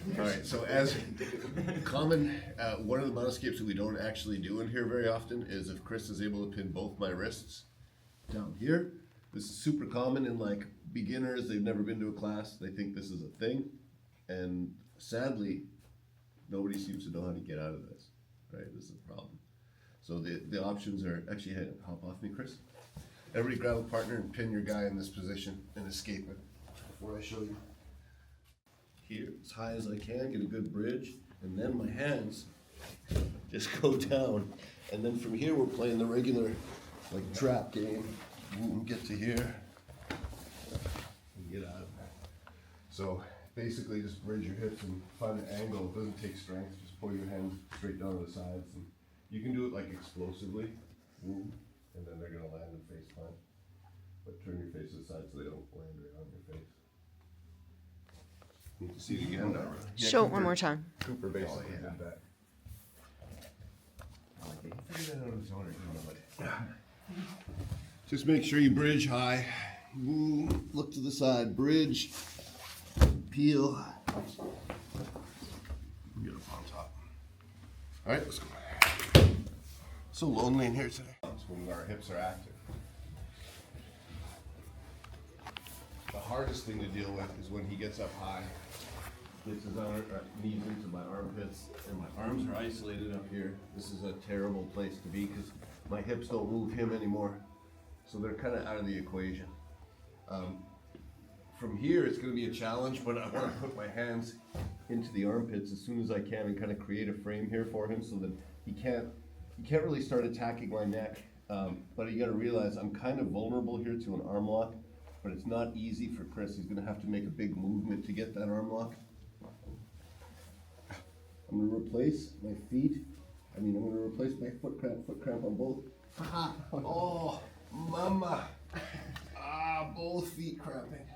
All right, so as common, one of the monoscapes that we don't actually do in here very often is if Chris is able to pin both my wrists down here. This is super common in like beginners, they've never been to a class, they think this is a thing. And sadly, nobody seems to know how to get out of this, right? This is a problem. So the options are, actually, hey, hop off me, Chris. Everybody grab a partner and pin your guy in this position and escape it. Before I show you. Here, as high as I can, get a good bridge, and then my hands just go down. And then from here, we're playing the regular, like, trap game. Get to here, and get out of there. So basically, just bridge your hips and find an angle. It doesn't take strength. Just pull your hands straight down to the sides. And you can do it like explosively, and then they're gonna land in face plant. But turn your face to the side so they don't land right on your face. Need to see it again, Dara. Show it one more time. Cooper basically did that. Figure that out on his own, you know it. Just make sure you bridge high. Look to the side, bridge, peel. Get up on top. All right, let's go. So lonely in here today. It's when our hips are active. The hardest thing to deal with is when he gets up high, gets his knees into my armpits, and my arms are isolated up here. This is a terrible place to be because my hips don't move him anymore. So they're kind of out of the equation. From here, it's going to be a challenge, but I want to put my hands into the armpits as soon as I can and kind of create a frame here for him so that he can't really start attacking my neck. But you got to realize I'm kind of vulnerable here to an arm lock, but it's not easy for Chris. He's going to have to make a big movement to get that arm lock. I'm going to replace my feet. I'm going to replace my foot cramp on both. Oh, mama. Both feet cramping.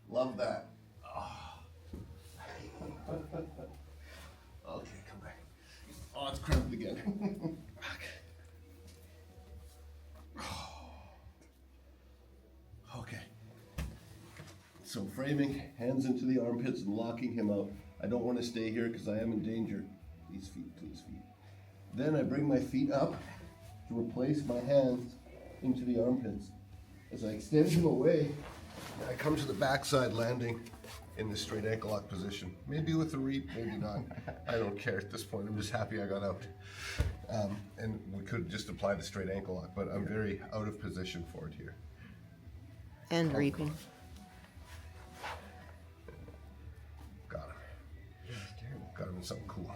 Love that. Okay, come back. Oh, it's cramped again. Okay. So framing, hands into the armpits and locking him out. I don't want to stay here because I am in danger. Please feet. Then I bring my feet up to replace my hands into the armpits. As I extend him away, I come to the backside landing in the straight ankle lock position. Maybe with a reap, maybe not. I don't care at this point. I'm just happy I got out. And we could just apply the straight ankle lock, but I'm very out of position for it here. And reaping. Got him. Got him in something cool.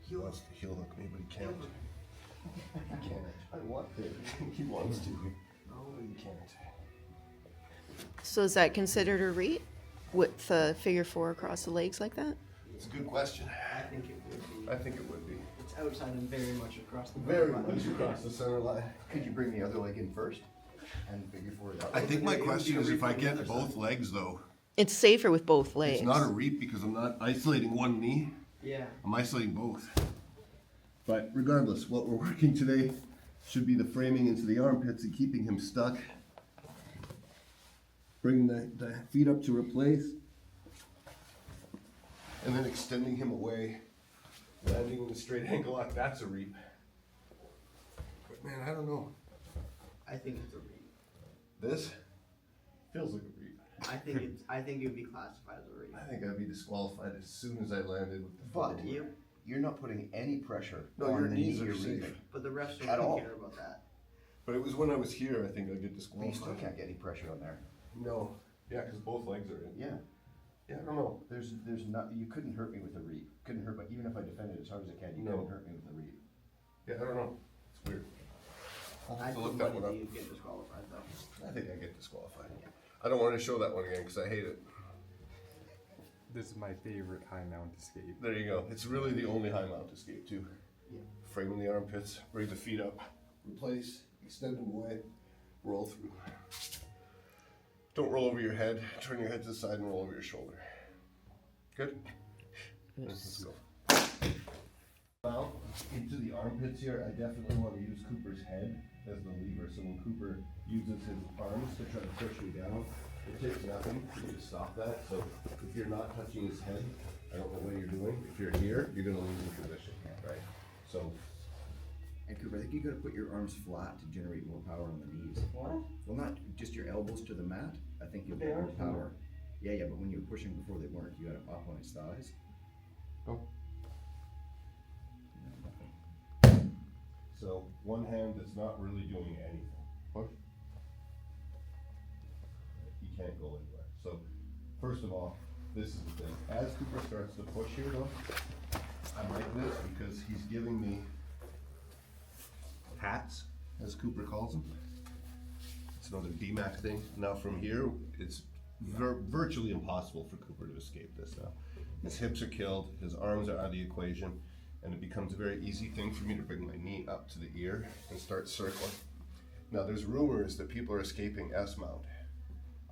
He wants to heel hook me, but he can't. He can't. I want to. He wants to. No, he can't. So is that considered a reap with the figure four across the legs like that? It's a good question. I think it would be. I think it would be. It's outside and very much across the Very line. much across the center line. Could you bring the other leg in first and figure for it out? I think my question is if I get both legs though, It's safer with both legs. it's not a reap because I'm not isolating one knee. Yeah. I'm isolating both. But regardless, what we're working today should be the framing into the armpits and keeping him stuck. Bringing the feet up to replace. And then extending him away. Landing with a straight ankle lock, that's a reap. But man, I don't know. I think it's a reap. This feels like a reap. I think it would be classified as a reap. I think I'd be disqualified as soon as I landed with the But foot. you're not putting any pressure No, on your the knees knee are you're safe. leaving. But the refs At don't all. care about that. But it was when I was here, I think I get You still disqualified. can't get any pressure on there. No. Yeah, because both legs are in. Yeah. Yeah, I don't know. There's not, you couldn't hurt me with a reap. Couldn't hurt, but even if I defended as hard as I can, you No. couldn't hurt me with a reap. Yeah, I don't know. It's weird. I'll I have to think look that one up. you'd get disqualified though. I think I get disqualified. I don't want to show that one again because I hate it. This is my favorite high mount escape. There you go. It's really the only high mount escape too. Yeah. Framing the armpits, bring the feet up, replace, extend them away, roll through. Don't roll over your head. Turn your head to the side and roll over your shoulder. Good? Let's go. Now, into the armpits here, I definitely want to use Cooper's head as the lever. So when Cooper uses his arms to try to push me down, It takes nothing for you to stop that, so if you're not touching his head, I don't know what you're doing. If you're here, you're gonna lose the position, right? So, And Cooper, I think you gotta put your arms flat to generate more power on the knees. What? Well, not just your elbows to the mat, I think you'll They get are more power. Yeah, but when you were pushing before they weren't, you had him up on his thighs. Oh. Yeah, nothing. so one hand that's not really doing anything. Push. He can't go anywhere. So, first of all, this is the thing. As Cooper starts to push here though, I like this because he's giving me hats, as Cooper calls them. It's another DMAC thing. Now from here, it's virtually impossible for Cooper to escape this now. His hips are killed, his arms are out of the equation, and it becomes a very easy thing for me to bring my knee up to the ear and start circling. Now there's rumors that people are escaping S-mount.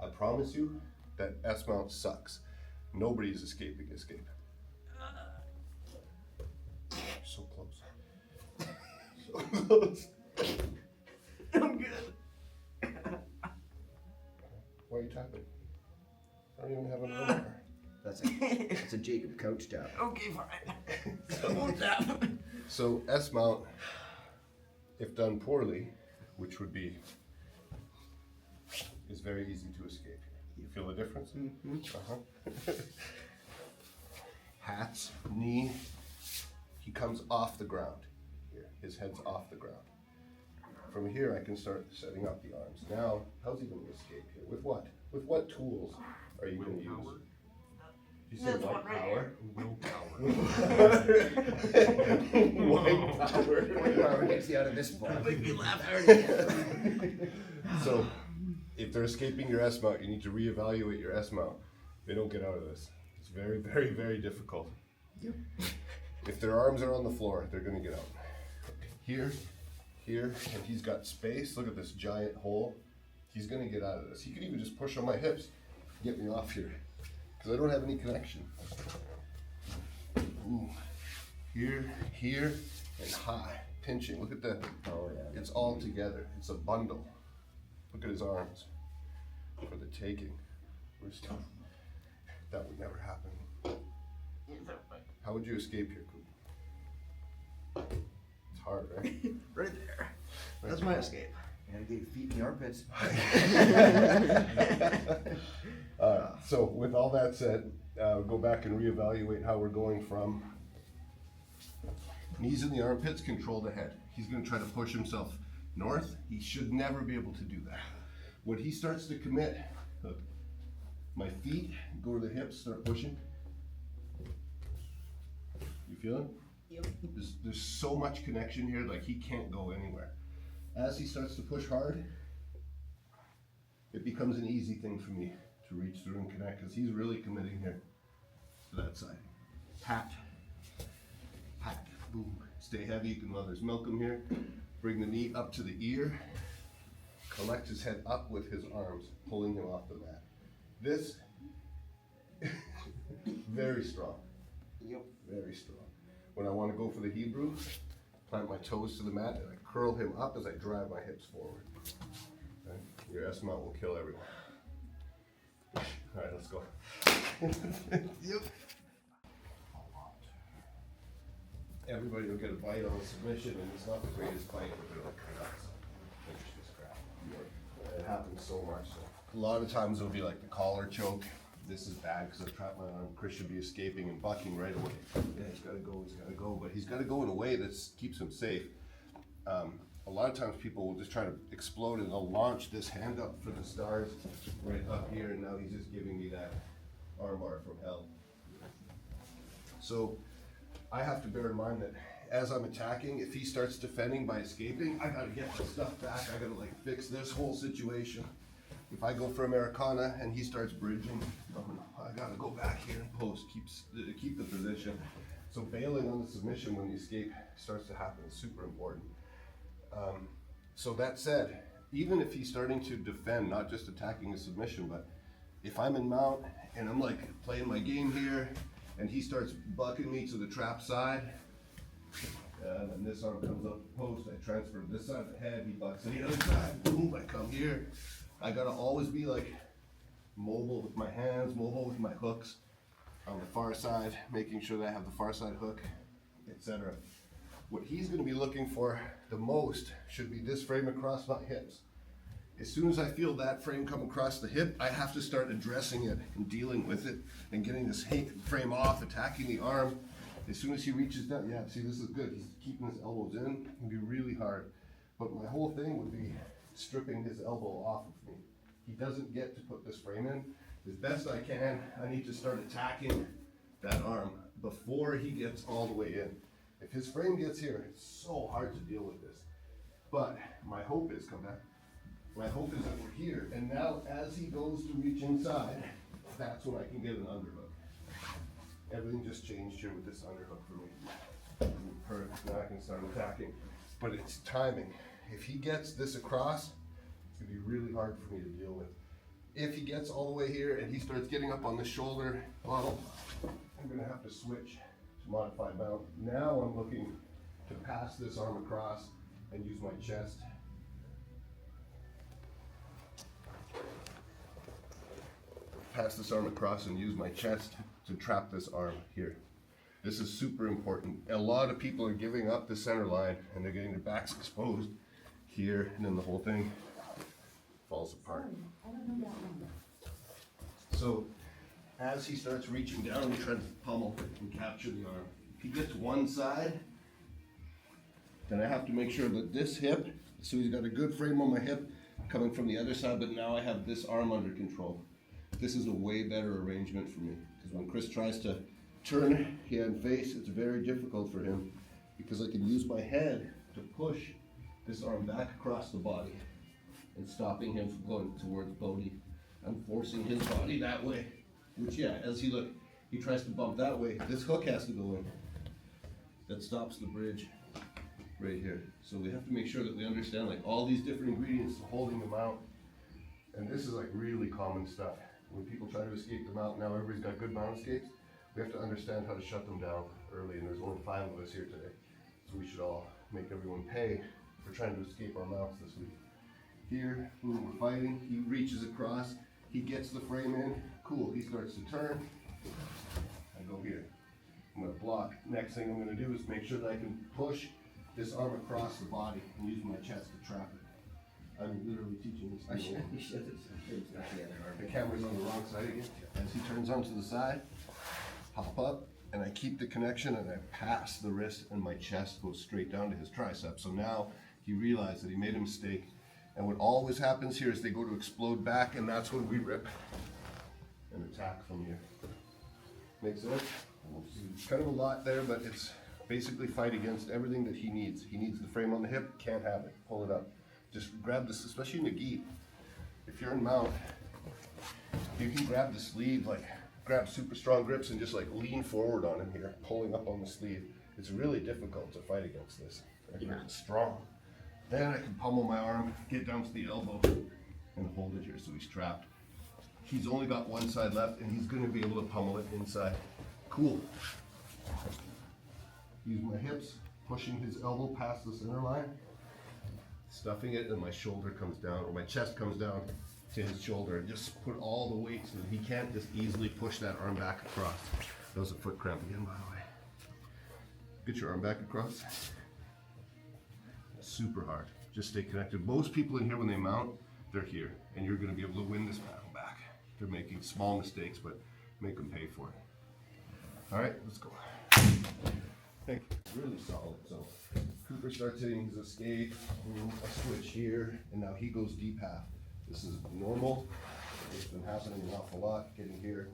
I promise you that S-mount sucks. Nobody's escaping escape. So close. So close. I'm good. Why are you tapping? I don't even have an arm. That's a Jacob couch tap. Okay, fine. Won't tap. So S-mount, if done poorly, which would be, is very easy to escape. You feel the difference? Uh-huh. Hats, knee, he comes off the ground here. His head's off the ground. From here, I can start setting up the arms. Now, how's he going to escape here? With what? With what tools are you going to use? Did you say That's white one right power? Willpower. White power. Power gets you out of this spot. Make me laugh already. So, if they're escaping your S-mount, you need to reevaluate your S-mount. They don't get out of this. It's very, very, very difficult. Yep. If their arms are on the floor, they're gonna get out. Here, here, and he's got space. Look at this giant hole. He's gonna get out of this. He could even just push on my hips, get me off here, because I don't have any connection. Ooh. Here, here, and high, pinching. Look at that. Oh, yeah. It's all together. It's a bundle. Look at his arms for the taking. We're still, that would never happen. How would you escape here, Coop? It's hard, right? Right there. That's my escape. And get your feet in the armpits. So with all that said, go back and reevaluate how we're going from knees in the armpits, control the head. He's gonna try to push himself north. He should never be able to do that. When he starts to commit, look, my feet go to the hips, start pushing. You feel it? Yep. There's so much connection here, like he can't go anywhere. As he starts to push hard, it becomes an easy thing for me to reach through and connect, because he's really committing here to that side. Hat, hat, boom. Stay heavy, you can mother's milk him here. Bring the knee up to the ear. Collect his head up with his arms, pulling him off the mat. This, very strong. Yep. Very strong. When I want to go for the Hebrew, plant my toes to the mat and I curl him up as I drive my hips forward. Okay? Your S-mount will kill everyone. All right, let's go. Yep. Everybody will get a bite on the submission, and it's not the greatest bite, but they're like, nuts. Finish this crap. It happens so much. So. A lot of times it'll be like the collar choke. This is bad because I've trapped my arm. Chris should be escaping and bucking right away. Yeah, he's gotta go, but he's gotta go in a way that keeps him safe. A lot of times people will just try to explode and they'll launch this hand up for the stars right up here, and now he's just giving me that armbar from hell. So I have to bear in mind that as I'm attacking, if he starts defending by escaping, I gotta get my stuff back. I gotta like fix this whole situation. If I go for Americana and he starts bridging, I gotta go back here and post, keep the position. So bailing on the submission when the escape starts to happen is super important. So that said, even if he's starting to defend, not just attacking a submission, but if I'm in mount and I'm like playing my game here and he starts bucking me to the trap side, and this arm comes up the post, I transfer to this side of the head, he bucks to the other side, boom, I come here. I gotta always be like mobile with my hands, mobile with my hooks on the far side, making sure that I have the far side hook, etc. What he's going to be looking for the most should be this frame across my hips. As soon as I feel that frame come across the hip, I have to start addressing it and dealing with it and getting this frame off, attacking the arm. As soon as he reaches down, yeah, see, this is good. He's keeping his elbows in. It can be really hard. But my whole thing would be stripping his elbow off of me. He doesn't get to put this frame in. As best I can, I need to start attacking that arm before he gets all the way in. If his frame gets here, it's so hard to deal with this. But my hope is, come back. My hope is that we're here, and now as he goes to reach inside, that's when I can get an underhook. Everything just changed here with this underhook for me. Perfect, now I can start attacking. But it's timing. If he gets this across, it's gonna be really hard for me to deal with. If he gets all the way here and he starts getting up on the shoulder, well, I'm gonna have to switch to modified mount. Now I'm looking to pass this arm across and use my chest. Pass this arm across and use my chest to trap this arm here. This is super important. A lot of people are giving up the center line and they're getting their backs exposed here, and then the whole thing falls apart. So as he starts reaching down, we try to pummel and capture the arm. If he gets one side, then I have to make sure that this hip, so he's got a good frame on my hip coming from the other side, but now I have this arm under control. This is a way better arrangement for me, because when Chris tries to turn hand face, it's very difficult for him, because I can use my head to push this arm back across the body and stopping him from going towards Bodhi. I'm forcing his body that way, which, yeah, as he tries to bump that way, this hook has to go in. That stops the bridge right here. So we have to make sure that we understand like all these different ingredients to holding the mount. And this is like really common stuff. When people try to escape the mount, now everybody's got good mount escapes. We have to understand how to shut them down early, and there's only 5 of us here today. So we should all make everyone pay for trying to escape our mounts this week. Here, when we're fighting, he reaches across, he gets the frame in, cool, he starts to turn, I go here. I'm gonna block. Next thing I'm gonna do is make sure that I can push this arm across the body and use my chest to trap it. I'm literally teaching this. You should have the other arm. The camera's on the wrong side again. As he turns onto the side, hop up, and I keep the connection and I pass the wrist and my chest goes straight down to his tricep. So now he realized that he made a mistake. And what always happens here is they go to explode back, and that's when we rip and attack from here. Make sense? It's kind of a lot there, but it's basically fight against everything that he needs. He needs the frame on the hip, can't have it, pull it up. Just grab this, especially in a gi. If you're in mount, you can grab the sleeve, like grab super strong grips and just like lean forward on him here, pulling up on the sleeve. It's really difficult to fight against this. It's strong. Then I can pummel my arm, get down to the elbow, and hold it here so he's trapped. He's only got one side left, and he's gonna be able to pummel it inside. Cool. Use my hips, pushing his elbow past the center line, stuffing it, and my shoulder comes down, or my chest comes down to his shoulder, and just put all the weight so that he can't just easily push that arm back across. That was a foot cramp again, by the way. Get your arm back across. Super hard. Just stay connected. Most people in here, when they mount, they're here, and you're going to be able to win this battle back. They're making small mistakes, but make them pay for it. All right, let's go. Thank you. It's really solid. So Cooper starts hitting his escape, a switch here, and now he goes deep half. This is normal. It's been happening an awful lot. Getting here,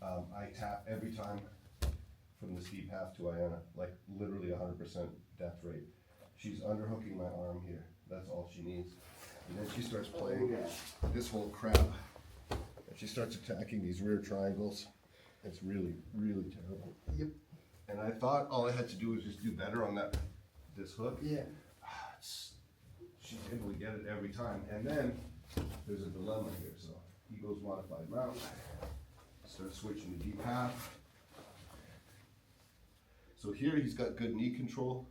I tap every time from this deep half to Ayana, like literally 100% death rate. She's underhooking my arm here. That's all she needs. And then she starts playing this whole crap. And she starts attacking these rear triangles. It's really, really terrible. Yep. And I thought all I had to do was just do better on this hook. Yeah. She's able to get it every time. And then there's a dilemma here. So he goes modified mount. Starts switching to deep half. So here he's got good knee control.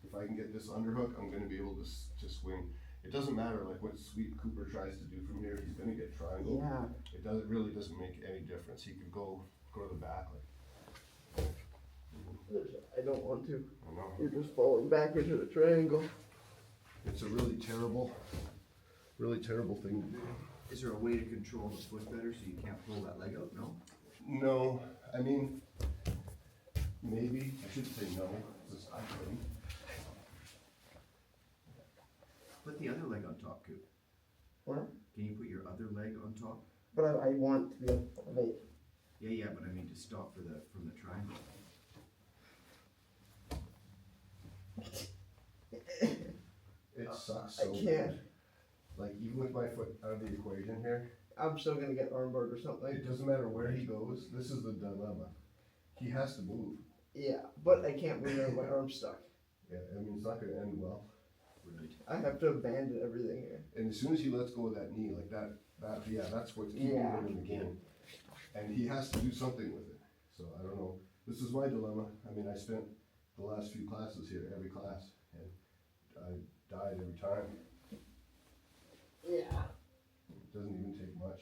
If I can get this underhook, I'm going to be able to swing. It doesn't matter like what Sweet Cooper tries to do from here, he's gonna get triangle. Yeah. It really doesn't make any difference. He could go to the back like. I don't want to. I know. You're just falling back into the triangle. It's a really terrible thing to do. Is there a way to control the foot better so you can't pull that leg out? No? No, I mean, maybe, I should say no, it's just I couldn't. Put the other leg on top, Coop. What? Can you put your other leg on top? But I want to be able to make. Yeah, but I mean to stop from the triangle. It sucks I so can't. bad. Like, even with my foot out of the equation here, I'm still gonna get armbarred or something. it doesn't matter where he goes, this is the dilemma. He has to move. Yeah, but I can't move it. My arm's stuck. Yeah, I mean, it's not gonna end well. Right. I have to abandon everything here. And as soon as he lets go of that knee, like that's what's keeping Yeah. him in the game. And he has to do something with it. So I don't know. This is my dilemma. I mean, I spent the last few classes here, every class, and I died every time. Yeah. It doesn't even take much.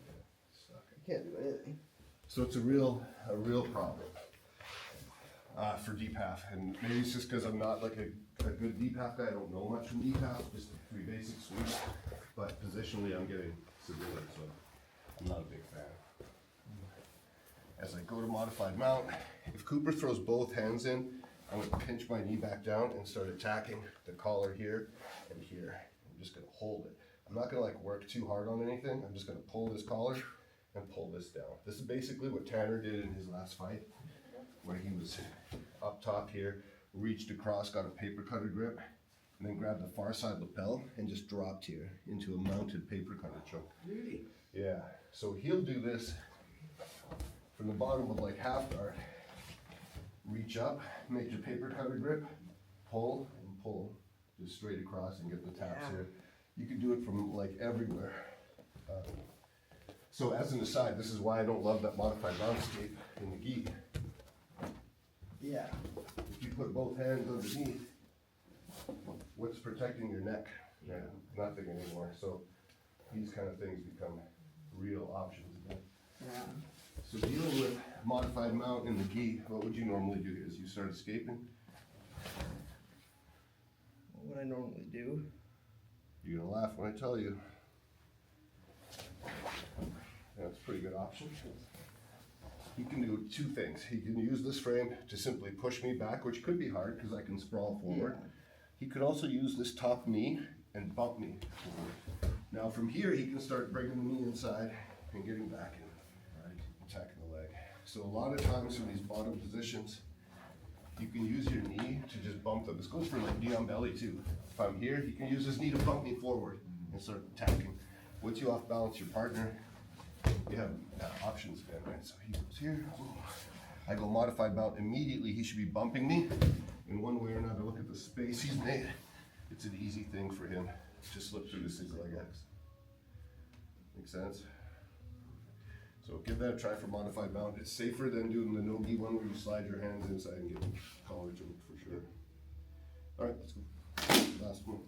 Yeah, stuck. I can't do anything. So it's a real problem for deep half, and maybe it's just because I'm not like a good deep half guy. I don't know much from deep half, just 3 basic sweeps. But positionally, I'm getting severe, so I'm not a big fan. As I go to modified mount, if Cooper throws both hands in, I'm gonna pinch my knee back down and start attacking the collar here and here. I'm just gonna hold it. I'm not gonna like work too hard on anything. I'm just gonna pull this collar and pull this down. This is basically what Tanner did in his last fight, where he was up top here, reached across, got a paper cutter grip, and then grabbed the far side lapel and just dropped here into a mounted paper cutter choke. Really? Yeah, so he'll do this from the bottom of like half guard. Reach up, make your paper cutter grip, pull and pull, just straight across and get the taps here. You can do it from like everywhere. So as an aside, this is why I don't love that modified mount escape in the gi. Yeah. If you put both hands underneath, what's protecting your neck? Yeah, nothing anymore. So these kind of things become real options again. Yeah. So dealing with modified mount in the gi, what would you normally do as you start escaping? What would I normally do? You're gonna laugh when I tell you. That's a pretty good option. He can do 2 things. He can use this frame to simply push me back, which could be hard because I can sprawl forward. Yeah. He could also use this top knee and bump me forward. Now from here, he can start bringing the knee inside and getting back in, right? Attacking the leg. So a lot of times from these bottom positions, you can use your knee to just bump them. This goes for like knee on belly too. If I'm here, he can use his knee to bump me forward and start attacking. Once you off balance your partner, you have options again, right? So he goes here, boom. I go modified mount, immediately he should be bumping me in one way or another. Look at the space he's made. It's an easy thing for him to slip through the 6-leg X. Make sense? So give that a try for modified mount. It's safer than doing the no-gi one where you slide your hands inside and get collar choked for sure. All right, let's go. Last one.